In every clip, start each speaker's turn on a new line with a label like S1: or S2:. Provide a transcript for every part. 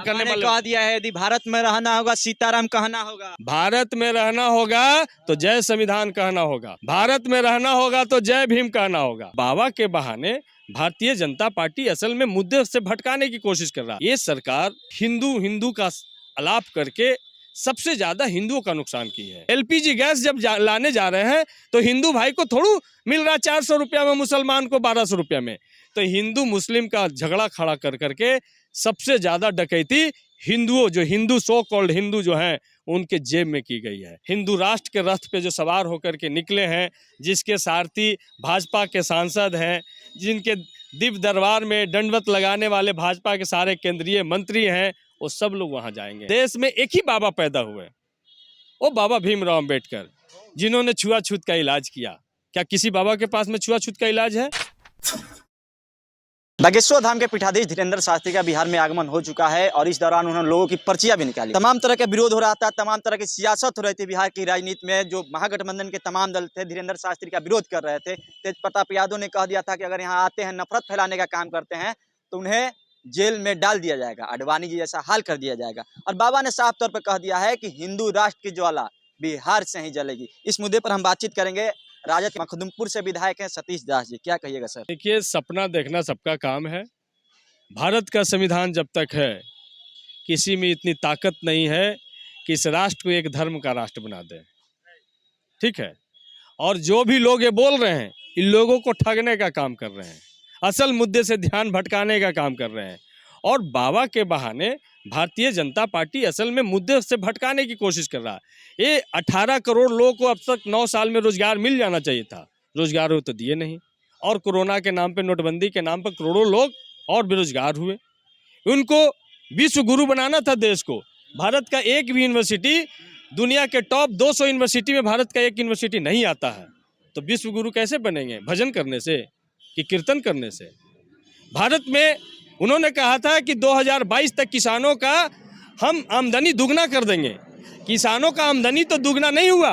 S1: करने
S2: मैंने
S1: वाले
S2: कह दिया है यदि भारत में रहना होगा सीताराम कहना होगा।
S1: भारत में रहना होगा तो जय संविधान कहना होगा, भारत में रहना होगा तो जय भीम कहना होगा। बाबा के बहाने भारतीय जनता पार्टी असल में मुद्दे से भटकाने की कोशिश कर रहा है। ये सरकार हिंदू हिंदू का अलाप करके सबसे ज्यादा हिंदुओं का नुकसान की है। एलपीजी गैस जब लाने जा रहे हैं तो हिंदू भाई को थोड़ा मिल रहा 400 रुपया में, मुसलमान को 1200 रुपया में। तो हिंदू मुस्लिम का झगड़ा खड़ा कर करके सबसे ज्यादा डकैती हिंदुओं, जो हिंदू सो कॉल्ड हिंदू जो हैं, उनके जेब में की गई है। हिंदू राष्ट्र के रथ पे जो सवार होकर के निकले हैं, जिसके सारथी भाजपा के सांसद हैं, जिनके दिव्य दरबार में दंडवत लगाने वाले भाजपा के सारे केंद्रीय मंत्री हैं, वो सब लोग वहां जाएंगे। देश में एक ही बाबा पैदा हुए, वो बाबा भीमराव अम्बेडकर, जिन्होंने छुआछूत का इलाज किया। क्या किसी बाबा के पास में छुआछूत का इलाज है?
S2: बागेश्वर धाम के पीठाधीश धीरेन्द्र शास्त्री का बिहार में आगमन हो चुका है और इस दौरान उन्होंने लोगों की पर्चियां भी निकाली। तमाम तरह का विरोध हो रहा था, तमाम तरह की सियासत हो रही थी बिहार की राजनीति में। जो महागठबंधन के तमाम दल थे, धीरेन्द्र शास्त्री का विरोध कर रहे थे। तेज प्रताप यादव ने कह दिया था कि अगर यहाँ आते हैं नफरत फैलाने का काम करते हैं तो उन्हें जेल में डाल दिया जाएगा, आडवाणी जी जैसा हाल कर दिया जाएगा। और बाबा ने साफ तौर पर कह दिया है कि हिंदू राष्ट्र की ज्वाला बिहार से ही जलेगी। इस मुद्दे पर हम बातचीत करेंगे। राजद मखदुमपुर से विधायक हैं सतीश दास जी, क्या कहिएगा सर?
S1: देखिए, सपना देखना सबका काम है। भारत का संविधान जब तक है, किसी में इतनी ताकत नहीं है कि इस राष्ट्र को एक धर्म का राष्ट्र बना दे। ठीक है, और जो भी लोग ये बोल रहे हैं, इन लोगों को ठगने का काम कर रहे हैं, असल मुद्दे से ध्यान भटकाने का काम कर रहे हैं। और बाबा के बहाने भारतीय जनता पार्टी असल में मुद्दे से भटकाने की कोशिश कर रहा है। ये 18 करोड़ लोगों को अब तक 9 साल में रोजगार मिल जाना चाहिए था, रोजगार हो तो दिए नहीं। और कोरोना के नाम पे, नोटबंदी के नाम पर करोड़ों लोग और बेरोजगार हुए। उनको विश्व गुरु बनाना था देश को। भारत का एक भी यूनिवर्सिटी, दुनिया के टॉप 200 यूनिवर्सिटी में भारत का एक यूनिवर्सिटी नहीं आता है, तो विश्व गुरु कैसे बनेंगे? भजन करने से कि कीर्तन करने से? भारत में उन्होंने कहा था कि 2022 तक किसानों का हम आमदनी दुगना कर देंगे। किसानों का आमदनी तो दुगना नहीं हुआ,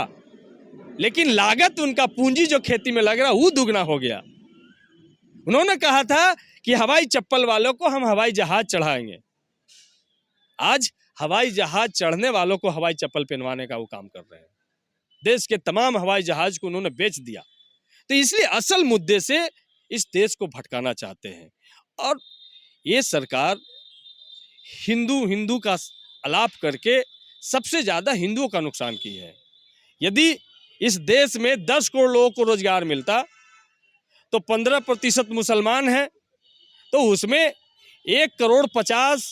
S1: लेकिन लागत उनका पूंजी जो खेती में लग रहा वो दुगना हो गया। उन्होंने कहा था कि हवाई चप्पल वालों को हम हवाई जहाज चढ़ाएंगे। आज हवाई जहाज चढ़ने वालों को हवाई चप्पल पहनवाने का वो काम कर रहे हैं। देश के तमाम हवाई जहाज को उन्होंने बेच दिया। तो इसलिए असल मुद्दे से इस देश को भटकाना चाहते हैं। और ये सरकार हिंदू हिंदू का अलाप करके सबसे ज्यादा हिंदुओं का नुकसान की है। यदि इस देश में 10 करोड़ लोगों को रोजगार मिलता तो 15% मुसलमान हैं, तो उसमें 1 करोड़ 50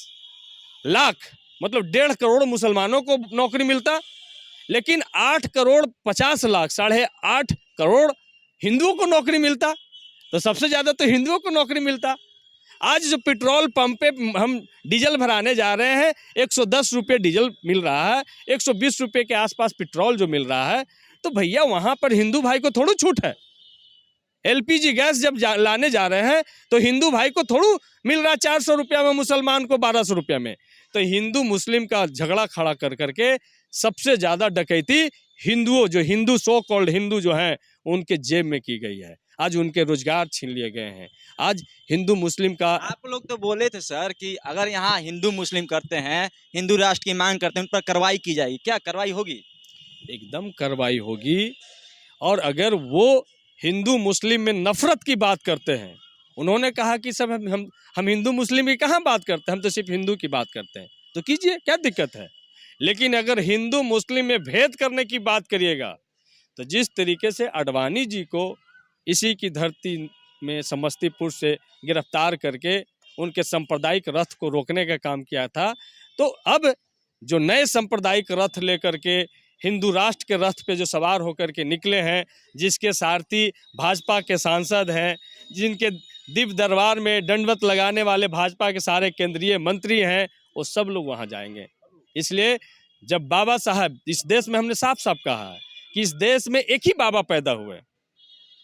S1: लाख मतलब 1.5 करोड़ मुसलमानों को नौकरी मिलता, लेकिन 8 करोड़ 50 लाख, 8.5 करोड़ हिंदुओं को नौकरी मिलता। तो सबसे ज़्यादा तो हिंदुओं को नौकरी मिलता। आज जो पेट्रोल पंप पे हम डीजल भराने जा रहे हैं, 110 रुपये डीजल मिल रहा है, 120 रुपये के आसपास पेट्रोल जो मिल रहा है, तो भैया वहाँ पर हिंदू भाई को थोड़ी छूट है। एलपीजी गैस जब लाने जा रहे हैं तो हिंदू भाई को थोड़ा मिल रहा 400 रुपया में, मुसलमान को 1200 रुपया में। तो हिंदू मुस्लिम का झगड़ा खड़ा कर करके सबसे ज़्यादा डकैती हिंदुओं, जो हिंदू सो कॉल्ड हिंदू जो हैं, उनके जेब में की गई है। आज उनके रोजगार छीन लिए गए हैं। आज हिंदू मुस्लिम का,
S2: आप लोग तो बोले थे सर कि अगर यहाँ हिंदू मुस्लिम करते हैं, हिंदू राष्ट्र की मांग करते हैं, उन पर कार्रवाई की जाएगी। क्या कार्रवाई होगी?
S1: एकदम कार्रवाई होगी। और अगर वो हिंदू मुस्लिम में नफरत की बात करते हैं, उन्होंने कहा कि सब हम हिंदू मुस्लिम की कहाँ बात करते हैं, हम तो सिर्फ हिंदू की बात करते हैं, तो कीजिए, क्या दिक्कत है। लेकिन अगर हिंदू मुस्लिम में भेद करने की बात करिएगा, तो जिस तरीके से आडवाणी जी को इसी की धरती में समस्तीपुर से गिरफ्तार करके उनके सांप्रदायिक रथ को रोकने का काम किया था, तो अब जो नए सांप्रदायिक रथ लेकर के हिंदू राष्ट्र के रथ पे जो सवार होकर के निकले हैं, जिसके सारथी भाजपा के सांसद हैं, जिनके दिव्य दरबार में दंडवत लगाने वाले भाजपा के सारे केंद्रीय मंत्री हैं, वो सब लोग वहाँ जाएंगे। इसलिए जब बाबा साहब, इस देश में हमने साफ साफ कहा है कि इस देश में एक ही बाबा पैदा हुए,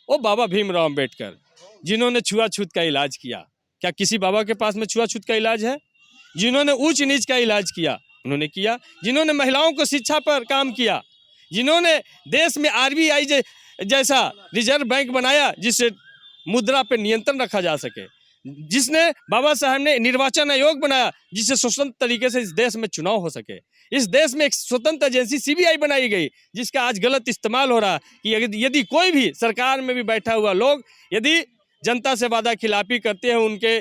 S1: वो बाबा भीमराव अम्बेडकर, जिन्होंने छुआछूत का इलाज किया। क्या किसी बाबा के पास में छुआछूत का इलाज है? जिन्होंने ऊंच नीच का इलाज किया, उन्होंने किया। जिन्होंने महिलाओं को शिक्षा पर काम किया, जिन्होंने देश में RBI जैसा रिजर्व बैंक बनाया जिससे मुद्रा पर नियंत्रण रखा जा सके, जिसने बाबा साहब ने निर्वाचन आयोग बनाया जिससे स्वतंत्र तरीके से इस देश में चुनाव हो सके। इस देश में एक स्वतंत्र एजेंसी सीबीआई बनाई गई जिसका आज गलत इस्तेमाल हो रहा कि यदि कोई भी सरकार में भी बैठा हुआ लोग यदि जनता से वादा खिलाफी करते हैं, उनके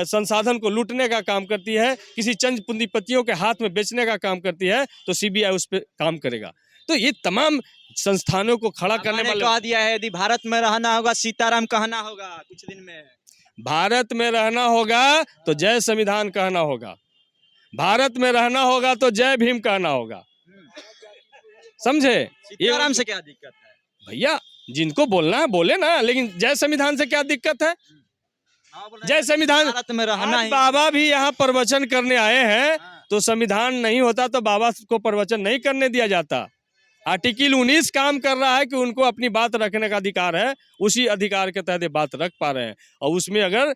S1: संसाधन को लूटने का काम करती है, किसी चंद पूंजीपतियों के हाथ में बेचने का काम करती है, तो सीबीआई उस पर काम करेगा। तो ये तमाम संस्थानों को खड़ा करने वाले
S2: कहा दिया है यदि भारत में रहना होगा सीताराम कहना होगा कुछ दिन में।
S1: भारत में रहना होगा तो जय संविधान कहना होगा, भारत में रहना होगा तो जय भीम कहना होगा, समझे?
S2: सीताराम से क्या दिक्कत है
S1: भैया? जिनको बोलना है बोले ना, लेकिन जय संविधान से क्या दिक्कत है? जय संविधान
S2: भारत में रहना ही।
S1: बाबा भी यहाँ प्रवचन करने आए हैं, तो संविधान नहीं होता तो बाबा को प्रवचन नहीं करने दिया जाता। आर्टिकल 19 काम कर रहा है कि उनको अपनी बात रखने का अधिकार है, उसी अधिकार के तहत बात रख पा रहे हैं, और उसमें अगर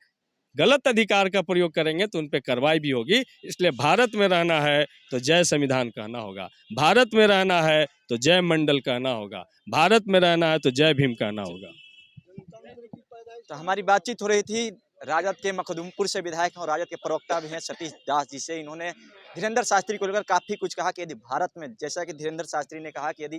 S1: गलत अधिकार का प्रयोग करेंगे तो उन पर कार्रवाई भी होगी। इसलिए भारत में रहना है तो जय संविधान कहना होगा, भारत में रहना है तो जय मंडल कहना होगा, भारत में रहना है तो जय भीम कहना होगा।
S2: तो हमारी बातचीत हो रही थी राजद के मखदूमपुर से विधायक और राजद के प्रवक्ता भी हैं सतीश दास जी से। इन्होंने धीरेंद्र शास्त्री को लेकर काफी कुछ कहा कि यदि भारत में, जैसा कि धीरेंद्र शास्त्री ने कहा कि यदि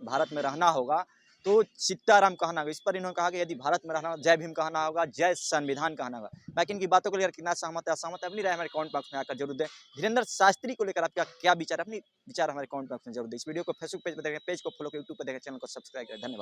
S2: भारत में रहना होगा तो सीताराम कहना होगा, इस पर इन्होंने कहा कि यदि भारत में रहना होगा जय भीम कहना होगा, जय संविधान कहना होगा। बाकी इनकी बातों को लेकर कितना सहमत है असहमत है अपनी राय हमारे कमेंट बॉक्स में आकर जरूर दें। धीरेंद्र शास्त्री को लेकर आपका क्या विचार, अपनी विचार हमारे कमेंट बॉक्स में जरूर दें। इस वीडियो को फेसबुक पेज पर देखें, पेज को फॉलो करें, यूट्यूब पर देखें, चैनल को सब्सक्राइब करें। धन्यवाद।